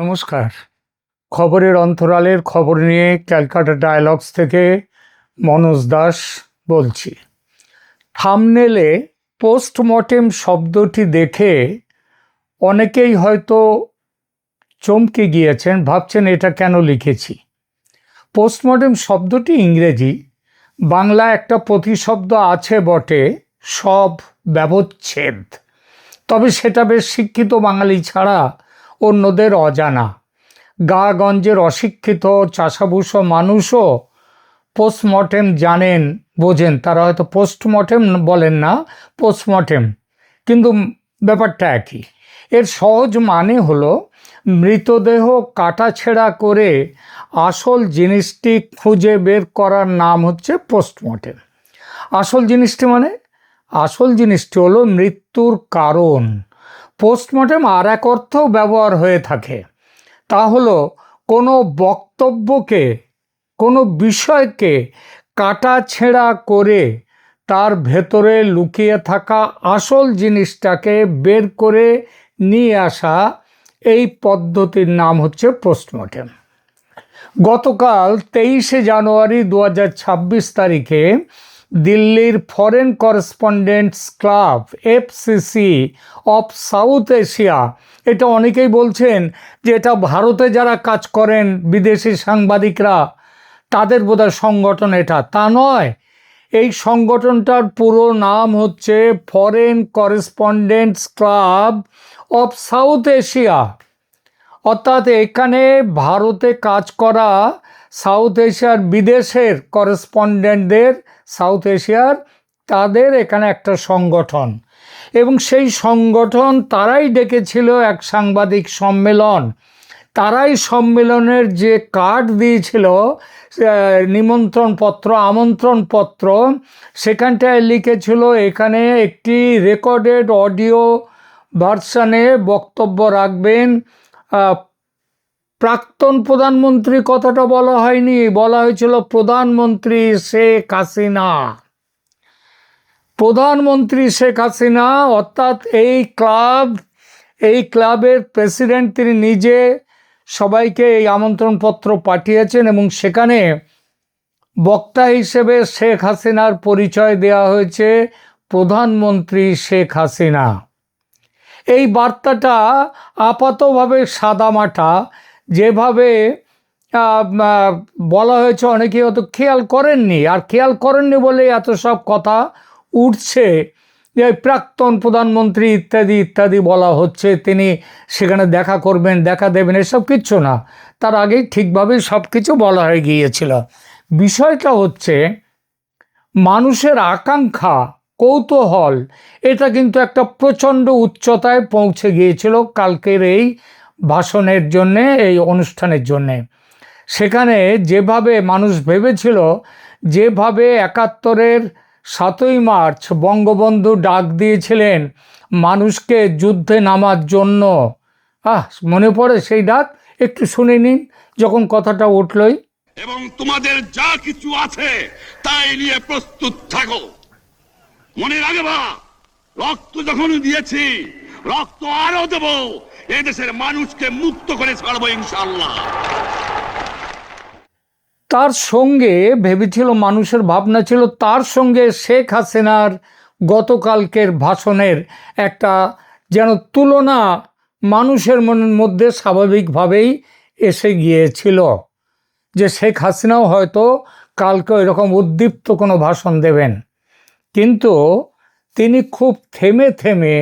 নমস্কার। খবরের অন্তরালের খবর নিয়ে ক্যালকাটা ডায়ালগস থেকে মনোজ দাস বলছি। থাম্বনেলে পোস্টমর্টেম শব্দটি দেখে অনেকেই হয়তো চমকে গিয়েছেন, ভাবছেন এটা কেন লিখেছি। পোস্টমর্টেম শব্দটি ইংরেজি, বাংলা একটা প্রতিশব্দ আছে বটে, সব ব্যবচ্ছেদ, তবে সেটা বেশ শিক্ষিত বাঙালি ছাড়া অন্যদের অজানা। গা-গঞ্জের অশিক্ষিত চাষাভুষো মানুষও পোস্টমর্টেম জানেন, বোঝেন। তারা হয়তো পোস্টমর্টেম বলেন না, পোস্টমর্টেম, কিন্তু ব্যাপারটা একই। এর সহজ মানে হলো মৃতদেহ কাটাছেঁড়া করে আসল জিনিসটি খুঁজে বের করার নাম হচ্ছে পোস্টমর্টেম। আসল জিনিসটি মানে আসল জিনিসটি হলো মৃত্যুর কারণ। পোস্টমর্টেম আর এক অর্থেও ব্যবহার হয়ে থাকে, তা হলো কোনো বক্তব্যকে, কোনো বিষয়কে কাটাছেঁড়া করে তার ভেতরে লুকিয়ে থাকা আসল জিনিসটাকে বের করে নিয়ে আসা। এই পদ্ধতির নাম হচ্ছে পোস্টমর্টেম। গতকাল 23শে জানুয়ারি 2026 তারিখে দিল্লির foreign correspondents club FCC of south Asia, এটা অনেকেই বলছেন যে এটা ভারতে যারা কাজ করেন বিদেশি সাংবাদিকরা তাদের বোধহয় সংগঠন, এটা তা নয়। এই সংগঠনটার পুরো নাম হচ্ছে foreign correspondents club of south Asia. অর্থাৎ এখানে ভারতে কাজ করা সাউথ এশিয়ার বিদেশের করেসপন্ডেন্টদের, সাউথ এশিয়ার, তাদের এখানে একটা সংগঠন, এবং সেই সংগঠন তারাই ডেকেছিল এক সাংবাদিক সম্মেলন। তারাই সম্মেলনের যে কার্ড দিয়েছিল, নিমন্ত্রণপত্র, আমন্ত্রণপত্র, সেখানটায় লিখেছিল এখানে একটি রেকর্ডেড অডিও ভার্সানে বক্তব্য রাখবেন প্রাক্তন প্রধানমন্ত্রী। কথাটা বলা হয়নি, বলা হয়েছিল প্রধানমন্ত্রী শেখ হাসিনা। প্রধানমন্ত্রী শেখ হাসিনা, অর্থাৎ এই ক্লাবের প্রেসিডেন্ট, তিনি নিজে সবাইকে এই আমন্ত্রণপত্র পাঠিয়েছেন এবং সেখানে বক্তা হিসেবে শেখ হাসিনার পরিচয় দেওয়া হয়েছে, প্রধানমন্ত্রী শেখ হাসিনা। এই বার্তাটা আপাতভাবে সাদামাটা যেভাবে বলা হয়েছে, অনেকেই অত খেয়াল করেননি, আর খেয়াল করেননি বলে এত সব কথা উঠছে যে প্রাক্তন প্রধানমন্ত্রী ইত্যাদি ইত্যাদি বলা হচ্ছে, তিনি সেখানে দেখা করবেন, দেখা দেবেন, এসব কিচ্ছু না। তার আগেই ঠিকভাবেই সব কিছু বলা হয়ে গিয়েছিল। বিষয়টা হচ্ছে মানুষের আকাঙ্ক্ষা, কৌতূহল, এটা কিন্তু একটা প্রচণ্ড উচ্চতায় পৌঁছে গিয়েছিল কালকের এই ভাষণের জন্যে, এই অনুষ্ঠানের জন্যে। সেখানে যেভাবে মানুষ ভেবেছিল, যেভাবে 71-এর 7ই মার্চ বঙ্গবন্ধু ডাক দিয়েছিলেন মানুষকে যুদ্ধে নামার জন্য, মনে পড়ে সেই ডাক? একটু শুনে নিন যখন কথাটা উঠলই। এবং তোমাদের যা কিছু আছে তাই নিয়ে প্রস্তুত থাকো। মনে রাখবা, রক্ত যখন দিয়েছি, রক্ত আরো দেব, এদেশের মানুষকে মুক্ত করে ছাড়বো ইনশাআল্লাহ। তার সঙ্গে ভেবেছিল, মানুষের ভাবনা ছিল, তার সঙ্গে শেখ হাসিনার গতকালকের ভাষণের একটা যেন তুলনা মানুষের মনের মধ্যে স্বাভাবিকভাবেই এসে গিয়েছিল, যে শেখ হাসিনাও হয়তো কালকে এরকম উদ্দীপ্ত কোনো ভাষণ দেবেন। কিন্তু তিনি খুব থেমে থেমে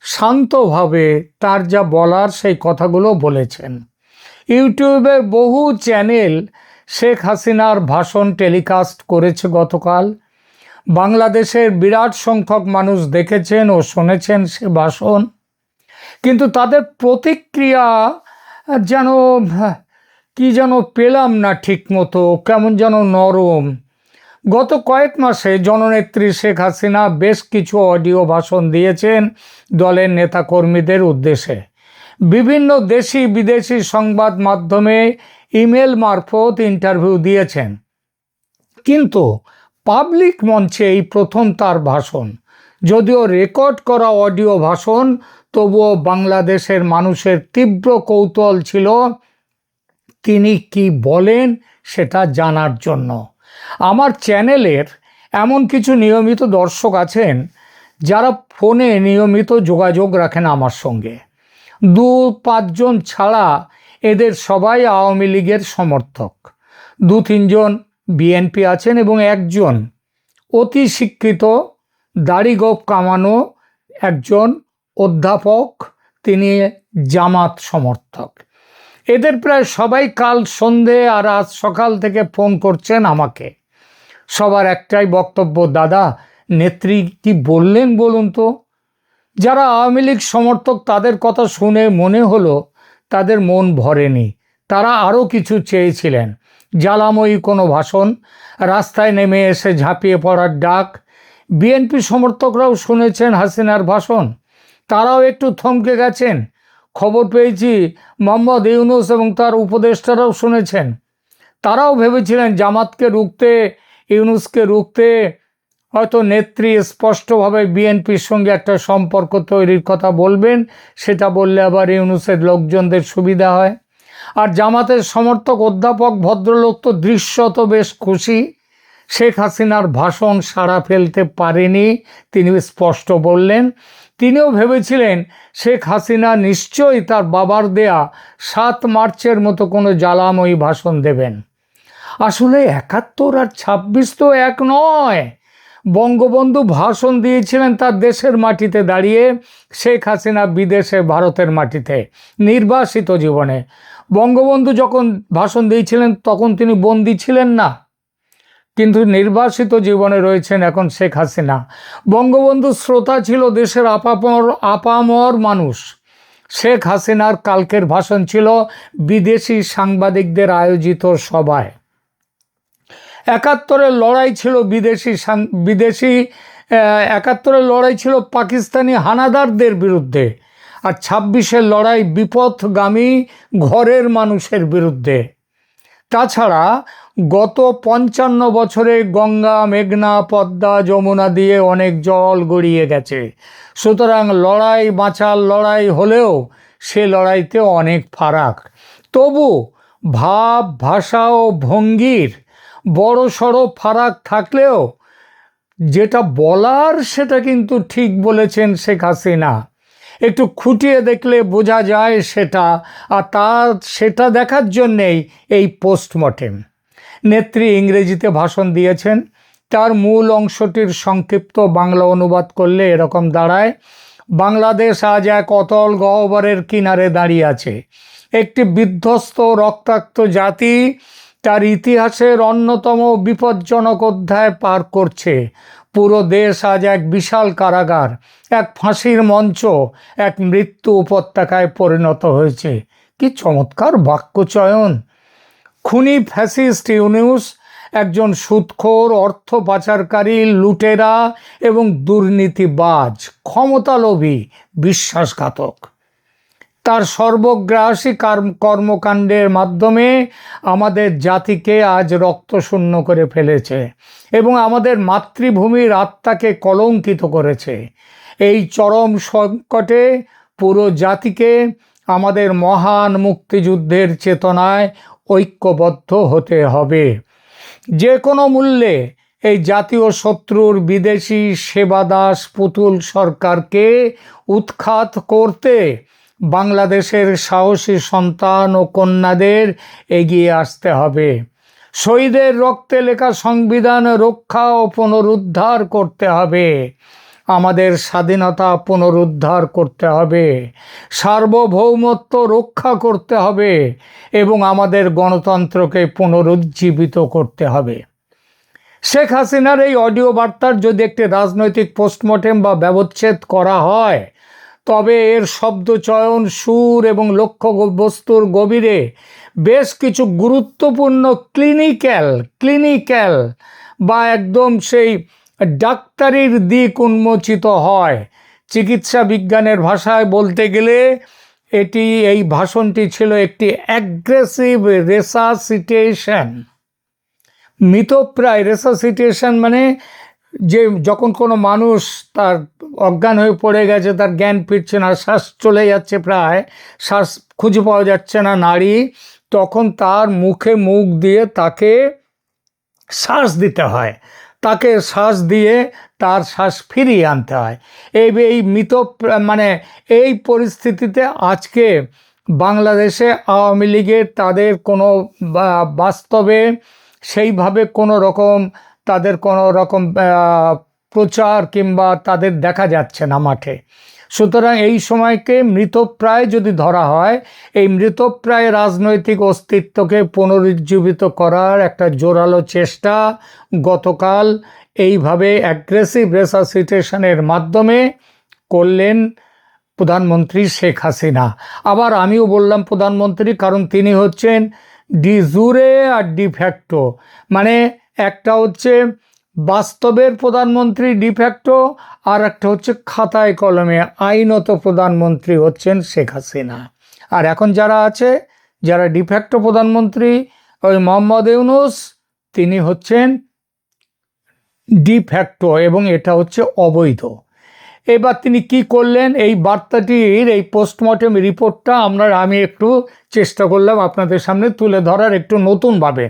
শান্তভাবে তার যা বলার সেই কথাগুলো বলেছেন। ইউটিউবের বহু চ্যানেল শেখ হাসিনার ভাষণ টেলিকাস্ট করেছে গতকাল। বাংলাদেশের বিরাট সংখ্যক মানুষ দেখেছেন ও শুনেছেন সে ভাষণ, কিন্তু তাদের প্রতিক্রিয়া যেন কি যেন পেলাম না ঠিক মতো, কেমন যেন নরম। গত কয়েক মাসে জননেত্রী শেখ হাসিনা বেশ কিছু অডিও ভাষণ দিয়েছেন দলের নেতাকর্মীদের উদ্দেশ্যে। বিভিন্ন দেশি বিদেশি সংবাদ মাধ্যমে ইমেল মারফত ইন্টারভিউ দিয়েছেন, কিন্তু পাবলিক মঞ্চে এই প্রথম তার ভাষণ। যদিও রেকর্ড করা অডিও ভাষণ তবুও বাংলাদেশের মানুষের তীব্র কৌতূহল ছিল তিনি কি বলেন সেটা জানার জন্য। আমার চ্যানেলের এমন কিছু নিয়মিত দর্শক আছেন যারা ফোনে নিয়মিত যোগাযোগ রাখেন আমার সঙ্গে। 2-5 জন ছাড়া এদের সবাই আওয়ামী লীগের সমর্থক। 2-3 জন বিএনপি আছেন এবং একজন অতি শিক্ষিত দাড়ি গোঁফ কামানো একজন অধ্যাপক, তিনি জামাত সমর্থক। এদের প্রায় সবাই কাল সন্ধে আর আজ সকাল থেকে ফোন করছেন আমাকে। সবার একটাই বক্তব্য, দাদা নেত্রী কি বললেন বলুন তো। যারা আওয়ামী লীগ সমর্থক তাদের কথা শুনে মনে হলো তাদের মন ভরেনি, তারা আরও কিছু চেয়েছিলেন। জ্বালাময়ী কোনো ভাষণ, রাস্তায় নেমে এসে ঝাঁপিয়ে পড়ার ডাক। বিএনপি সমর্থকরাও শুনেছেন হাসিনার ভাষণ, তারাও একটু থমকে গেছেন। খবর পেয়েছি মোহাম্মদ ইউনূস এবং তার উপদেষ্টারাও শুনেছেন। তারাও ভেবেছিলেন জামাতকে রুখতে, ইউনূসকে রুখতে হয়তো নেত্রী স্পষ্টভাবে বিএনপির সঙ্গে একটা সম্পর্ক তৈরির কথা বলবেন, সেটা বললে আবার ইউনূসের লোকজনদের সুবিধা হয়। আর জামাতের সমর্থক অধ্যাপক ভদ্রলোক তো দৃশ্যত বেশ খুশি। শেখ হাসিনার ভাষণ সাড়া ফেলতে পারেনি, তিনি স্পষ্ট বললেন। তিনিও ভেবেছিলেন শেখ হাসিনা নিশ্চয়ই তার বাবার দেয়া 7 মার্চের মতো কোনো জ্বালাময়ী ভাষণ দেবেন। আসলে 71 আর 26 তো এক নয়। বঙ্গবন্ধু ভাষণ দিয়েছিলেন তার দেশের মাটিতে দাঁড়িয়ে, শেখ হাসিনা বিদেশে ভারতের মাটিতে নির্বাসিত জীবনে। বঙ্গবন্ধু যখন ভাষণ দিয়েছিলেন তখন তিনি বন্দী ছিলেন না, কিন্তু নির্বাসিত জীবনে রয়েছেন এখন শেখ হাসিনা। বঙ্গবন্ধুর শ্রোতা ছিল দেশের আপামর মানুষ। শেখ হাসিনার কালকের ভাষণ ছিল বিদেশি সাংবাদিকদের আয়োজিত সভায়। 71-এর লড়াই ছিল বিদেশি 71-এর লড়াই ছিল পাকিস্তানি হানাদারদের বিরুদ্ধে, আর 26-এর লড়াই বিপথগামী ঘরের মানুষের বিরুদ্ধে। তাছাড়া গত 55 বছরে গঙ্গা, মেঘনা, পদ্মা, যমুনা দিয়ে অনেক জল গড়িয়ে গেছে। সুতরাং লড়াই বাঁচার লড়াই হলেও সে লড়াইতে অনেক ফারাক। তবু ভাব, ভাষা ও ভঙ্গির বড় সড়ো ফারাক থাকলেও যেটা বলার সেটা কিন্তু ঠিক বলেছেন শেখ হাসিনা। একটু খুঁটিয়ে দেখলে বোঝা যায় সেটা, আর সেটা দেখার জন্যেই এই পোস্টমর্টেম। নেত্রী ইংরেজিতে ভাষণ দিয়েছেন, তার মূল অংশটির সংক্ষিপ্ত বাংলা অনুবাদ করলে এরকম দাঁড়ায়: বাংলাদেশ আজ এক অতল গহ্বরের কিনারে দাঁড়িয়ে আছে। একটি বিধ্বস্ত রক্তাক্ত জাতি তার ইতিহাসের অন্যতম বিপজ্জনক অধ্যায় পার করছে। পুরো দেশ আজ এক বিশাল কারাগার, এক ফাঁসির মঞ্চ, এক মৃত্যু উপত্যকায় পরিণত হয়েছে। কি চমৎকার বাক্যচয়ন! খুনি ফ্যাসিস্ট ইউনূস একজন সুদখোর, অর্থ পাচারকারী, লুটেরা এবং দুর্নীতিবাজ, ক্ষমতালোভী, বিশ্বাসঘাতক। তার সর্বগ্রাসী কর্মকাণ্ডের মাধ্যমে আমাদের জাতিকে আজ রক্তশূন্য করে ফেলেছে এবং আমাদের মাতৃভূমির আত্মাকে কলঙ্কিত করেছে। এই চরম সংকটে পুরো জাতিকে আমাদের মহান মুক্তিযুদ্ধের চেতনায় ঐক্যবদ্ধ হতে হবে। যে কোনো মূল্যে এই জাতীয় শত্রুর বিদেশি সেবাদাস পুতুল সরকারকে উৎখাত করতে বাংলাদেশের সাহসী সন্তান ও কন্যাদের এগিয়ে আসতে হবে। শহীদের রক্তে লেখা সংবিধান রক্ষা ও পুনরুদ্ধার করতে হবে। আমাদের স্বাধীনতা পুনরুদ্ধার করতে হবে, সার্বভৌমত্ব রক্ষা করতে হবে এবং আমাদের গণতন্ত্রকে পুনরুজ্জীবিত করতে হবে। শেখ হাসিনার এই অডিও বার্তার যদি একটি রাজনৈতিক পোস্টমর্টেম বা ব্যবচ্ছেদ করা হয়, তবে এর শব্দচয়ন, সুর এবং লক্ষ্যবস্তুর গভীরে বেশ কিছু গুরুত্বপূর্ণ ক্লিনিক্যাল বা একদম সেই ডাক্তারির দিক উন্মোচিত হয়। চিকিৎসা বিজ্ঞানের ভাষায় বলতে গেলে এই ভাষণটি ছিল একটি অ্যাগ্রেসিভ রেসাসিটেশন। মৃতপ্রায়, রেসাসিটেশন মানে যে যখন কোনো মানুষ তার অজ্ঞান হয়ে পড়ে গেছে, তার জ্ঞান ফিরছে না, শ্বাস চলে যাচ্ছে, প্রায় শ্বাস খুঁজে পাওয়া যাচ্ছে না নারী, তখন তার মুখে মুখ দিয়ে তাকে শ্বাস দিতে হয়, তাকে শ্বাস দিয়ে তার শ্বাস ফিরিয়ে আনতে হয়। এই মৃত মানে এই পরিস্থিতিতে আজকে বাংলাদেশে আওয়ামী লীগের তাদের কোনো বাস্তবে সেইভাবে কোনো রকম তাদের কোনো রকম প্রচার কিংবা তাদের দেখা যাচ্ছে না মাঠে। সুতরাং এই সময়কে মৃতপ্রায় যদি ধরা হয়, এই মৃতপ্রায় রাজনৈতিক অস্তিত্বকে পুনরুজ্জীবিত করার একটা জোরালো চেষ্টা গতকাল এইভাবে অ্যাগ্রেসিভ রেসাসিটেশনের মাধ্যমে করলেন প্রধানমন্ত্রী শেখ হাসিনা। আবার আমিও বললাম প্রধানমন্ত্রী, কারণ তিনি হচ্ছেন ডি জুরে আর ডি ফ্যাক্টো, মানে একটা হচ্ছে বাস্তবের প্রধানমন্ত্রী ডিফ্যাক্টো, আর একটা হচ্ছে খাতায় কলমে আইনত প্রধানমন্ত্রী হচ্ছেন শেখ হাসিনা। আর এখন যারা আছে, যারা ডিফ্যাক্টো প্রধানমন্ত্রী, ওই মোহাম্মদ ইউনূস, তিনি হচ্ছেন ডিফ্যাক্টো, এবং এটা হচ্ছে অবৈধ। এবার তিনি কি করলেন, এই বার্তাটির এই পোস্টমর্টেম রিপোর্টটা আমি একটু চেষ্টা করলাম আপনাদের সামনে তুলে ধরার একটু নতুনভাবে।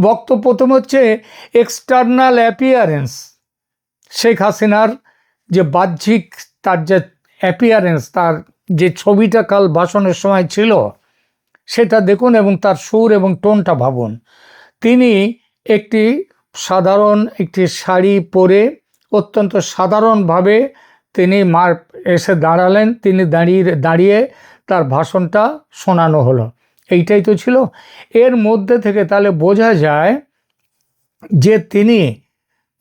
বক্তব্য প্রথম হচ্ছে এক্সটার্নাল অ্যাপিয়ারেন্স, শেখ হাসিনার যে বাহ্যিক তার যে অ্যাপিয়ারেন্স, তার যে ছবিটা কাল ভাষণের সময় ছিল সেটা দেখুন এবং তার সুর এবং টোনটা ভাবুন। তিনি একটি সাধারণ একটি শাড়ি পরে অত্যন্ত সাধারণভাবে তিনি এসে দাঁড়ালেন, তিনি দাঁড়িয়ে তার ভাষণটা শোনানো হলো, এইটাই তো ছিল। এর মধ্যে থেকে তাহলে বোঝা যায় যে তিনি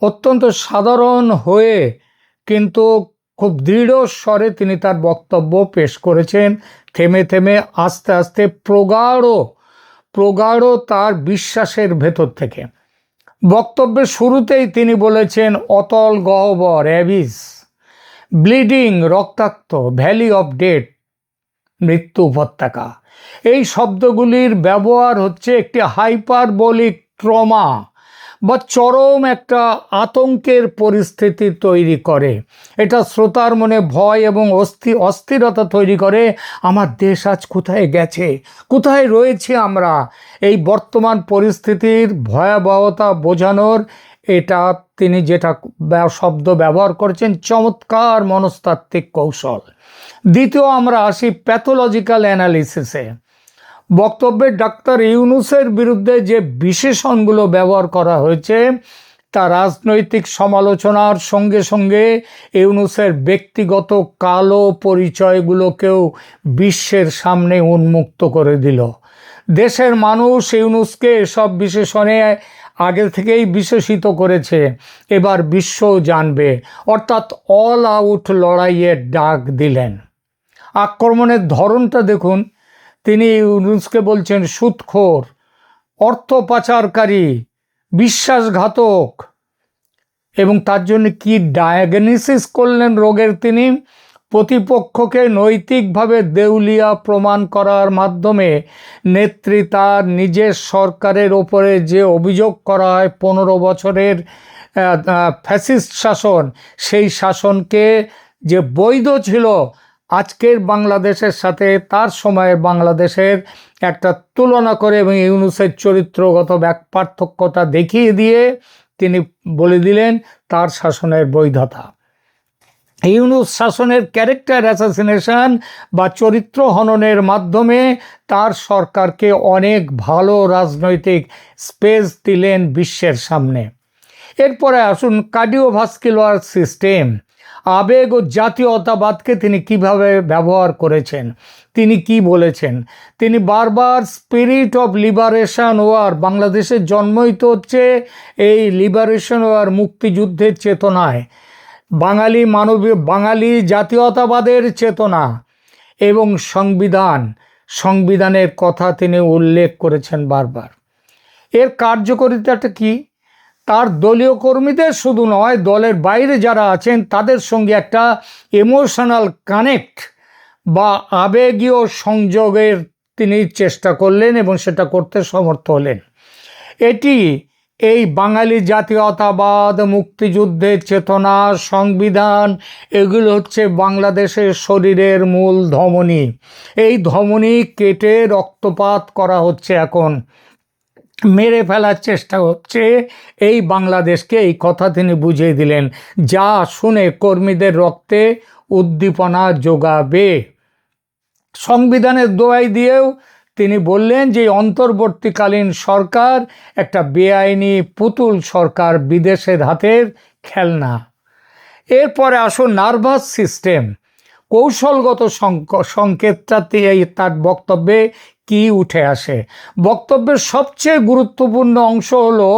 অত্যন্ত সাধারণ হয়ে কিন্তু খুব দৃঢ় স্বরে তিনি তার বক্তব্য পেশ করেছেন, থেমে থেমে আস্তে আস্তে প্রগাঢ় তার বিশ্বাসের ভেতর থেকে। বক্তব্যের শুরুতেই তিনি বলেছেন অতল গহ্বর, অ্যাবিস, ব্লিডিং, রক্তাক্ত, ভ্যালি অফ ডেথ, মৃত্যু উপত্যকা। এই শব্দগুলির ব্যবহার হচ্ছে একটি হাইপারবোলিক ট্রমা বা চরম একটা আতঙ্কের পরিস্থিতি তৈরি করে। এটা শ্রোতার মনে ভয় এবং অস্থিরতা তৈরি করে। আমার দেশ আজ কোথায় গেছে, কোথায় রয়েছি আমরা, এই বর্তমান পরিস্থিতির ভয়াবহতা বোঝানোর এটা তিনি যেটা শব্দ ব্যবহার করেছেন, চমৎকার মনস্তাত্ত্বিক কৌশল। দ্বিতীয় আমরা আসি প্যাথোলজিক্যাল অ্যানালিসিসে। বক্তব্যে ডাক্তার ইউনূসের বিরুদ্ধে যে বিশেষণগুলো ব্যবহার করা হয়েছে তা রাজনৈতিক সমালোচনার সঙ্গে সঙ্গে ইউনূসের ব্যক্তিগত কালো পরিচয়গুলোকেও বিশ্বের সামনে উন্মুক্ত করে দিল। দেশের মানুষ ইউনূসকে এসব বিশেষণে আগে থেকেই বিশেষিত করেছে, এবার বিশ্বও জানবে, অর্থাৎ অল আউট লড়াইয়ের ডাক দিলেন। আক্রমণের ধরনটা দেখুন, তিনি ইউনূসকে বলছেন সুদখোর, অর্থ পাচারকারী, বিশ্বাসঘাতক, এবং তার জন্য কি ডায়াগনোসিস করলেন রোগের, তিনি প্রতিপক্ষকে নৈতিকভাবে দেউলিয়া প্রমাণ করার মাধ্যমে নেত্রী তার নিজের সরকারের ওপরে যে অভিযোগ করা হয় 15 বছরের ফ্যাসিস্ট শাসন, সেই শাসনকে যে বৈধ ছিল আজকের বাংলাদেশের সাথে তার সময়ের বাংলাদেশের একটা তুলনা করে এবং ইউনূসের চরিত্রগত পার্থক্যতা দেখিয়ে দিয়ে তিনি বলে দিলেন তার শাসনের বৈধতা। ইউনূস শাসনের ক্যারেক্টার অ্যাসাসিনেশন বা চরিত্র হননের মাধ্যমে তার সরকারকে অনেক ভালো রাজনৈতিক স্পেস দিলেন বিশ্বের সামনে। এরপরে আসুন কার্ডিওভাস্কুলার সিস্টেম, আবেগ ও জাতীয়তাবাদকে তিনি কিভাবে ব্যবহার করেছেন, তিনি কি বলেছেন। তিনি বারবার স্পিরিট অফ লিবারেশন ওয়ার, বাংলাদেশের জন্মই তো হচ্ছে এই লিবারেশন ওয়ার, মুক্তিযুদ্ধের চেতনায়, বাঙালি জাতীয়তাবাদের চেতনা এবং সংবিধানের কথা তিনি উল্লেখ করেছেন বারবার। এর কার্যকারিতাটা কি, তার দলীয় কর্মীদের শুধু নয়, দলের বাইরে যারা আছেন তাদের সঙ্গে একটা ইমোশনাল কানেক্ট বা আবেগীয় সংযোগের তিনি চেষ্টা করলেন এবং সেটা করতে সমর্থ হলেন। এটি এই বাঙালি জাতীয়তাবাদ, মুক্তিযুদ্ধের চেতনা, সংবিধান, এগুলো হচ্ছে বাংলাদেশের শরীরের মূল ধমনী। এই ধমনী কেটে রক্তপাত করা হচ্ছে, এখন মেরে ফেলার চেষ্টা হচ্ছে এই বাংলাদেশকে। এই কথা তিনি বুঝিয়ে দিলেন, যা শুনে কর্মীদের রক্তে উদ্দীপনা যোগাবে। সংবিধানের দোহাই দিয়েও তিনি বললেন যে অন্তর্বর্তীকালীন সরকার একটা বেআইনি পুতুল সরকার, বিদেশের হাতের খেলনা। এরপরে আসুন নার্ভাস সিস্টেম, কৌশলগত সংকেতটাতে তার বক্তব্যে কি উঠে আসে। বক্তব্যের সবচেয়ে গুরুত্বপূর্ণ অংশ হলো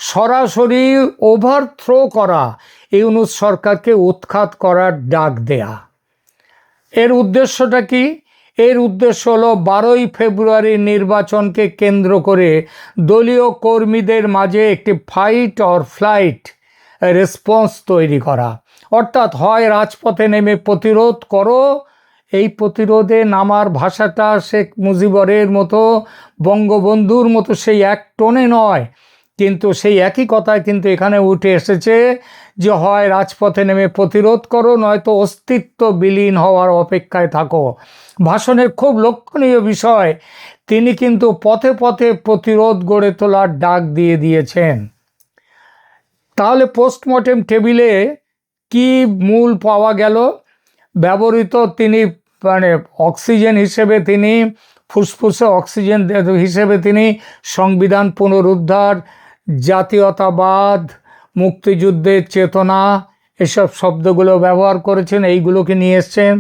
সরাসরি ওভারথ্রো করা, ইউনূস সরকারকে উৎখাত করার ডাক দেয়া। এর উদ্দেশ্যটা কি? এর উদ্দেশ্য হলো 12ই ফেব্রুয়ারি নির্বাচনকে কেন্দ্র করে দলীয় কর্মীদের মাঝে একটি ফাইট অর ফ্লাইট রেসপন্স তৈরি করা। অর্থাৎ হয় রাজপথে নেমে প্রতিরোধ করো, এই প্রতিরোধে নামার ভাষাটা শেখ মুজিবরের মতো, বঙ্গবন্ধুর মতো সেই এক টোনে নয়, কিন্তু সেই একই কথায় কিন্তু এখানে উঠে এসেছে যে হয় রাজপথে নেমে প্রতিরোধ করো, নয়তো অস্তিত্ব বিলীন হওয়ার অপেক্ষায় থাকো। ভাষণের খুব লক্ষণীয় বিষয়, তিনি কিন্তু পথে পথে প্রতিরোধ গড়ে তোলার ডাক দিয়ে দিয়েছেন। তাহলে পোস্টমর্টেম টেবিলে কি মূল পাওয়া গেল? ব্যবহৃত তিনি অক্সিজেন হিসেবে, তিনি ফুসফুসে অক্সিজেন হিসেবে তিনি সংবিধান পুনরুদ্ধার, জাতীয়তাবাদ, মুক্তিযুদ্ধের চেতনা, এসব শব্দগুলো ব্যবহার করেছেন, এইগুলোকে নিয়ে এসছেন।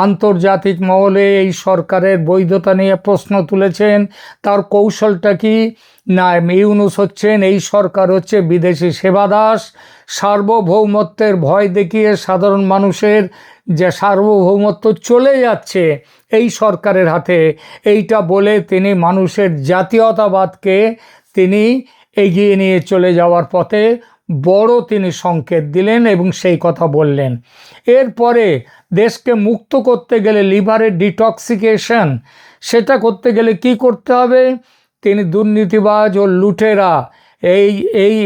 আন্তর্জাতিক মহলে এই সরকারের বৈধতা নিয়ে প্রশ্ন তুলেছেন। তার কৌশলটা কি? না, ইউনূস হচ্ছেন, এই সরকার হচ্ছে বিদেশি সেবাদাস, সার্বভৌমত্বের ভয় দেখিয়ে সাধারণ মানুষের যে সার্বভৌমত্ব চলে যাচ্ছে এই সরকারের হাতে, এইটা বলে তিনি মানুষের জাতীয়তাবাদকে তিনি এগিয়ে নিয়ে চলে যাওয়ার পথে বড় তিনি সংকেত দিলেন এবং সেই কথা বললেন। এরপরে দেশকে মুক্ত করতে গেলে লিভারের ডিটক্সিকেশন, সেটা করতে গেলে কি করতে হবে? তিনি দুর্নীতিবাজ ও লুটেরা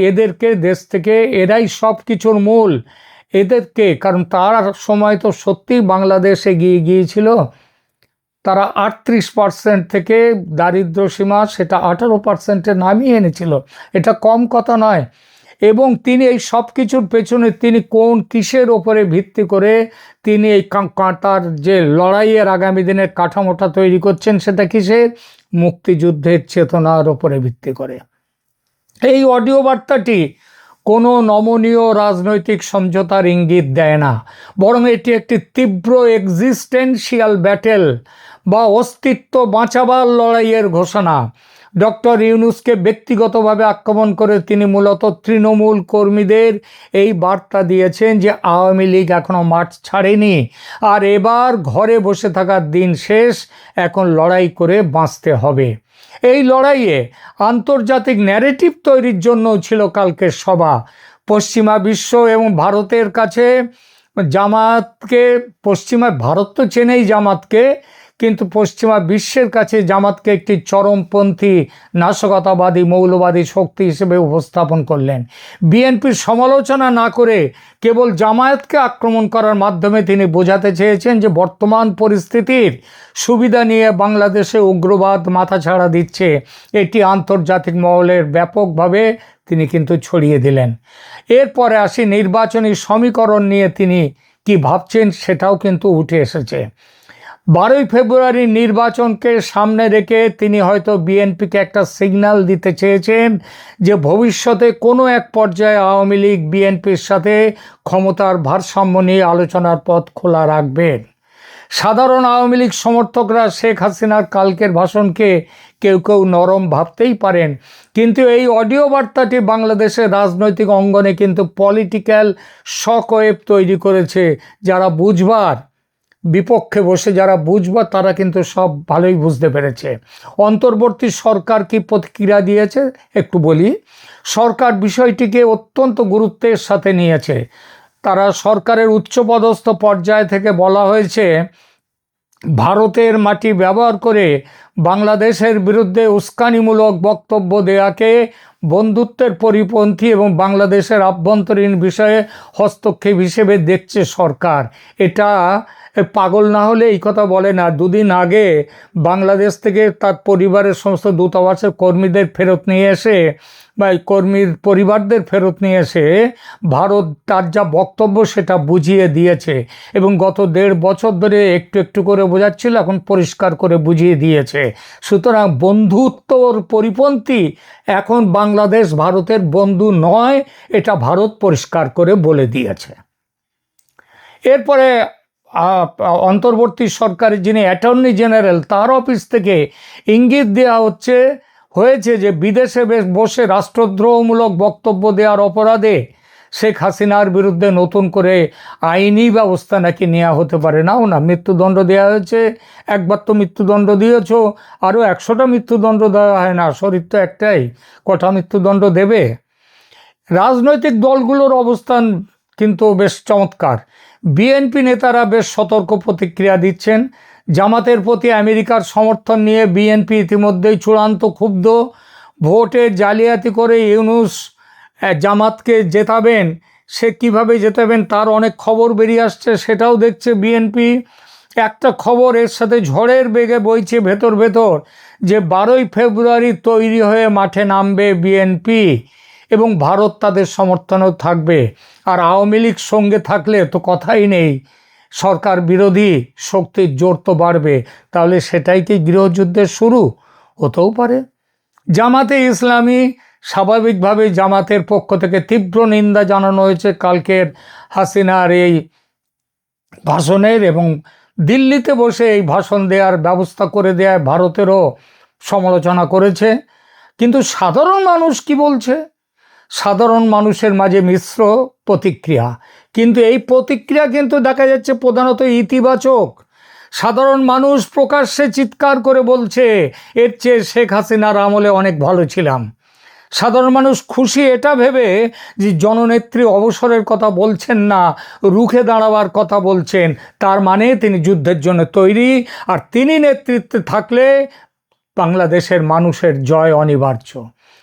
এদেরকে দেশ থেকে, এরাই সব কিছুর মূল, এদেরকে, কারণ তার সময় তো সত্যিই বাংলাদেশ এগিয়ে গিয়েছিল, তারা 38% থেকে দারিদ্র সীমা সেটা 18%-এ নামিয়ে এনেছিল, এটা কম কথা নয়। এবং তিনি এই সব কিছুর পেছনে তিনি কিসের ওপরে ভিত্তি করে তিনি এই তার যে লড়াইয়ের আগামী দিনের কাঠামোটা তৈরি করছেন, সেটা কিসের? মুক্তিযুদ্ধের চেতনার ওপরে ভিত্তি করে। এই অডিও বার্তাটি কোনো নমনীয় রাজনৈতিক সমঝোতার ইঙ্গিত দেয় না, বরং এটি একটি তীব্র এক্সিস্টেন্সিয়াল ব্যাটেল বা অস্তিত্ব বাঁচাবার লড়াইয়ের ঘোষণা। ডক্টর ইউনূসকে ব্যক্তিগতভাবে আক্রমণ করে তিনি মূলত তৃণমূল কর্মীদের এই বার্তা দিয়েছেন যে আওয়ামী লীগ এখনও মাঠ ছাড়েনি, আর এবার ঘরে বসে থাকার দিন শেষ, এখন লড়াই করে বাঁচতে হবে। এই লড়াইয়ে আন্তর্জাতিক ন্যারেটিভ তৈরির জন্য ছিল কালকের সভা। পশ্চিমা বিশ্ব এবং ভারতের কাছে জামাতকে, ভারত তো চেনেই জামাতকে, কিন্তু পশ্চিমা বিশ্বের কাছে জামাতকে একটি চরমপন্থী, নাশকতাবাদী, মৌলবাদী শক্তি হিসেবে উপস্থাপন করলেন। বিএনপির সমালোচনা না করে কেবল জামায়াতকে আক্রমণ করার মাধ্যমে তিনি বোঝাতে চেয়েছেন যে বর্তমান পরিস্থিতির সুবিধা নিয়ে বাংলাদেশে উগ্রবাদ মাথাছাড়া দিচ্ছে, এটি আন্তর্জাতিক মহলের ব্যাপকভাবে তিনি কিন্তু ছড়িয়ে দিলেন। এরপরে আসি নির্বাচনী সমীকরণ নিয়ে তিনি কি ভাবছেন, সেটাও কিন্তু উঠে এসেছে। 12ই ফেব্রুয়ারি নির্বাচনকে সামনে রেখে তিনি হয়তো বিএনপিকে একটা সিগন্যাল দিতে চেয়েছেন যে ভবিষ্যতে কোনো এক পর্যায়ে আওয়ামী লীগ বিএনপির সাথে ক্ষমতার ভারসাম্য নিয়ে আলোচনার পথ খোলা রাখবেন। সাধারণ আওয়ামী লীগ সমর্থকরা শেখ হাসিনার কালকের ভাষণকে কেউ কেউ নরম ভাবতেই পারেন, কিন্তু এই অডিও বার্তাটি বাংলাদেশের রাজনৈতিক অঙ্গনে কিন্তু পলিটিক্যাল শকওয়েভ তৈরি করেছে। যারা বুঝবার, বিপক্ষে বসে যারা বুঝবার, তারা কিন্তু সব ভালোই বুঝতে পেরেছে। অন্তর্বর্তী সরকার কি প্রতিক্রিয়া দিয়েছে একটু বলি। সরকার বিষয়টিকে অত্যন্ত গুরুত্বের সাথে নিয়েছে। তারা সরকারের উচ্চপদস্থ পর্যায় থেকে বলা হয়েছে ভারতের মাটি ব্যবহার করে বাংলাদেশের বিরুদ্ধে উস্কানিমূলক বক্তব্য দেয়াকে বন্ধুত্বের পরিপন্থী এবং বাংলাদেশের আভ্যন্তরীণ বিষয়ে হস্তক্ষেপ হিসেবে দেখছে সরকার। এটা পাগল না হলে এই কথা বলে না। দুদিন আগে বাংলাদেশ থেকে তার পরিবারের সমস্ত দূতাবাসের কর্মীদের ফেরত নিয়ে এসে বা কর্মীর পরিবারদের ফেরত নিয়ে এসে ভারত তার যা বক্তব্য সেটা বুঝিয়ে দিয়েছে এবং গত 1.5 বছর ধরে একটু একটু করে বোঝাচ্ছিল, এখন পরিষ্কার করে বুঝিয়ে দিয়েছে। সুতরাং বন্ধুত্বর পরিপন্থী এখন বাংলাদেশ ভারতের বন্ধু নয়, এটা ভারত পরিষ্কার করে বলে দিয়েছে। এরপরে অন্তর্বর্তী সরকারের যিনি অ্যাটর্নি জেনারেল, তার অফিস থেকে ইঙ্গিত দেওয়া হয়েছে যে বিদেশে বসে রাষ্ট্রদ্রোহমূলক বক্তব্য দেওয়ার অপরাধে শেখ হাসিনার বিরুদ্ধে নতুন করে আইনি ব্যবস্থা নাকি নেওয়া হতে পারে। নাও না, মৃত্যুদণ্ড দেওয়া হয়েছে, একবার তো মৃত্যুদণ্ড দিয়েছ, আরও 100টা মৃত্যুদণ্ড দেওয়া হয় না, শরীর তো একটাই, কটা মৃত্যুদণ্ড দেবে? রাজনৈতিক দলগুলোর অবস্থান কিন্তু বেশ চমৎকার। বিএনপি নেতারা বেশ সতর্ক প্রতিক্রিয়া দিচ্ছেন। জামাতের প্রতি আমেরিকার সমর্থন নিয়ে বিএনপি ইতিমধ্যেই চূড়ান্ত ক্ষুব্ধ। ভোটে জালিয়াতি করে ইউনূস জামাতকে জেতাবেন, সে কিভাবে জেতাবেন তার অনেক খবর বেরিয়ে আসছে, সেটাও দেখছে বিএনপি। একটা খবর এর সাথে ঝড়ের বেগে বইছে ভেতর যে 12ই ফেব্রুয়ারি তৈরি হয়ে মাঠে নামবে বিএনপি এবং ভারত তাদের সমর্থনেও থাকবে। আর আওয়ামী লীগ সঙ্গে থাকলে তো কথাই নেই, সরকার বিরোধী শক্তির জোর তো বাড়বে। তাহলে সেটাই কি গৃহযুদ্ধের শুরু? হতেও পারে। জামাতে ইসলামী, স্বাভাবিকভাবে জামাতের পক্ষ থেকে তীব্র নিন্দা জানানো হয়েছে কালকের হাসিনার এই ভাষণের, এবং দিল্লিতে বসে এই ভাষণ দেওয়ার ব্যবস্থা করে দেওয়ায় ভারতেরও সমালোচনা করেছে। কিন্তু সাধারণ মানুষ কি বলছে? সাধারণ মানুষের মাঝে মিশ্র প্রতিক্রিয়া, কিন্তু এই প্রতিক্রিয়া কিন্তু দেখা যাচ্ছে প্রধানত ইতিবাচক। সাধারণ মানুষ প্রকাশ্যে চিৎকার করে বলছে, এর চেয়ে শেখ হাসিনার আমলে অনেক ভালো ছিলাম। সাধারণ মানুষ খুশি এটা ভেবে যে জননেত্রী অবসরের কথা বলছেন না, রুখে দাঁড়াবার কথা বলছেন, তার মানে তিনি যুদ্ধের জন্য তৈরি, আর তিনি নেতৃত্বে থাকলে বাংলাদেশের মানুষের জয় অনিবার্য।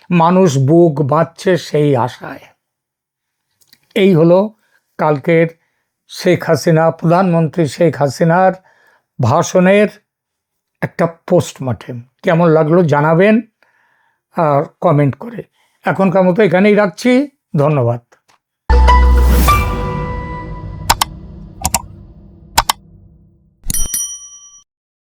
মানুষ বুক বাঁধছে সেই আশায়। এই হলো কালকের শেখ হাসিনা, প্রধানমন্ত্রী শেখ হাসিনার ভাষণের একটা পোস্টমর্টেম। কেমন লাগলো জানাবেন আর কমেন্ট করে। এখনকার মতো এখানেই রাখছি, ধন্যবাদ।